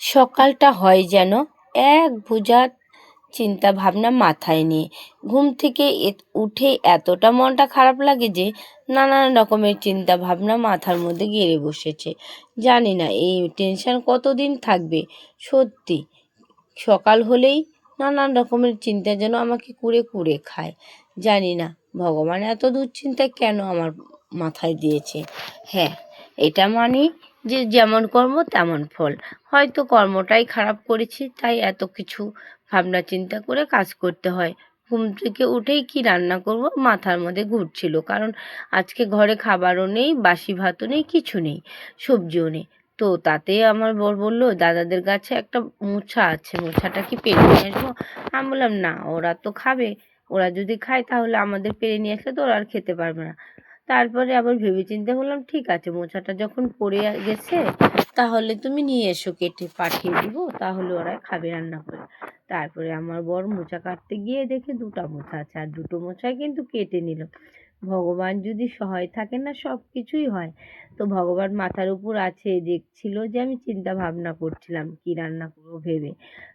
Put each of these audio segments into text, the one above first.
সকালটা হয় যেন এক বোঝা চিন্তা ভাবনা মাথায় নিয়ে। ঘুম থেকে উঠে এতটা মনটা খারাপ লাগে যে নানান রকমের চিন্তা ভাবনা মাথার মধ্যে গেড়ে বসেছে। জানি না এই টেনশন কতদিন থাকবে। সত্যি সকাল হলেই নানান রকমের চিন্তা যেন আমাকে কুরে কুরে খায়। জানি না ভগবান এত দুশ্চিন্তা কেন আমার মাথায় দিয়েছে। হ্যাঁ, এটা মানি যে যেমন কর্ম তেমন ফল। হয়তো কর্মটাই খারাপ করেছি, তাই এত কিছু ভাবনা চিন্তা করে কাজ করতে হয়। ঘুম থেকে উঠেই কি রান্না করব মাথার মধ্যে ঘুরছিল, কারণ আজকে ঘরে খাবারও নেই, বাসি ভাতও নেই, কিছু নেই, সবজিও নেই। তো তাতে আমার বর বলল, দাদাদের গাছে একটা মোছা আছে, মোছাটা কি পেরে নিয়ে আসবো? আমি বললাম না, ওরা তো খাবে, ওরা যদি খায় তাহলে আমাদের পেরে নিয়ে আসলে তো ওরা আর খেতে পারবে না। তারপরে আবার ভেবেচিন্তে বললাম, ঠিক আছে, মোচাটা যখন পড়ে গেছে তাহলে তুমি নিয়ে এসো, কেটে পাঠিয়ে দিব, তাহলে ওরা খাবে রান্না করে। তারপরে আমার বর মোচা কাটতে গিয়ে দেখে দুটো মোচা আছে, আর দুটো মোচাই কিন্তু কেটে নিল। ভগবান যদি সহায় থাকেন না, সব কিছুই হয়। তো ভগবান মাথার উপর আছে, দেখছিল যে আমি চিন্তা ভাবনা করছিলাম কি রান্না করবো ভেবে।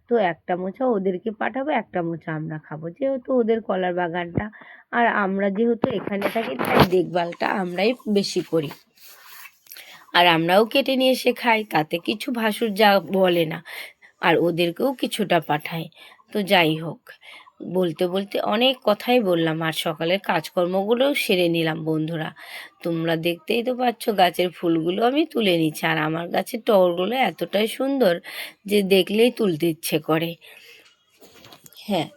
তো একটা মোচা ওদেরকে পাঠাবো, একটা মোচা আমরা খাবো, যেহেতু ওদের কলার বাগানটা, আর আমরা যেহেতু এখানে থাকি তাই দেখভালটা আমরাই বেশি করি, আর আমরাও কেটে নিয়ে এসে খাই, তাতে কিছু ভাসুর যা বলে না, আর ওদেরকেও কিছুটা পাঠাই। তো যাই হোক, বলতে বলতে অনেক কথাই বললাম, আর সকালের কাজকর্মগুলোও সেরে নিলাম। বন্ধুরা, তোমরা দেখতেই তো পাচ্ছ গাছের ফুলগুলো আমি তুলে নিচ্ছি, আর আমার গাছের টগরগুলো এতটাই সুন্দর যে দেখলেই তুলতে ইচ্ছে করে। হ্যাঁ,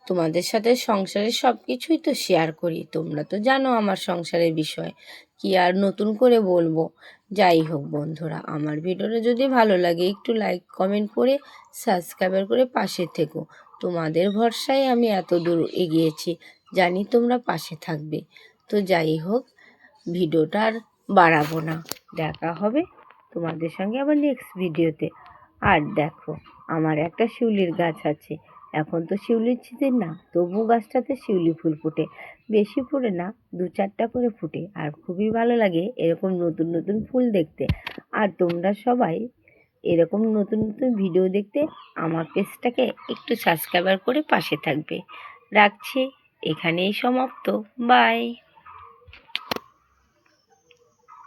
তোমাদের সাথে সংসারের সব কিছুই তো শেয়ার করি, তোমরা তো জানো আমার সংসারের বিষয়, কি আর নতুন করে বলবো। যাই হোক বন্ধুরা, আমার ভিডিওটা যদি ভালো লাগে একটু লাইক কমেন্ট করে সাবস্ক্রাইব করে পাশে থেকো। তোমাদের ভরসায় আমি এত দূর এগিয়েছি, জানি তোমরা পাশে থাকবে। তো যাই হোক, ভিডিওটা আর বাড়াবো না, দেখা হবে তোমাদের সঙ্গে আবার নেক্সট ভিডিওতে। আর দেখো, আমার একটা শিউলির গাছ আছে, এখন তো শিউলির সিজন না, তবু গাছটাতে শিউলি ফুল ফোটে, বেশি ফোটে না, 2-4টা করে ফুটে, আর খুবই ভালো লাগে এরকম নতুন নতুন ফুল দেখতে। আর তোমরা সবাই এরকম নতুন নতুন ভিডিও দেখতে আমার পেজটাকে একটু সাবস্ক্রাইব করে পাশে থাকবে। রাখছি, এখানেই সমাপ্ত। বাই।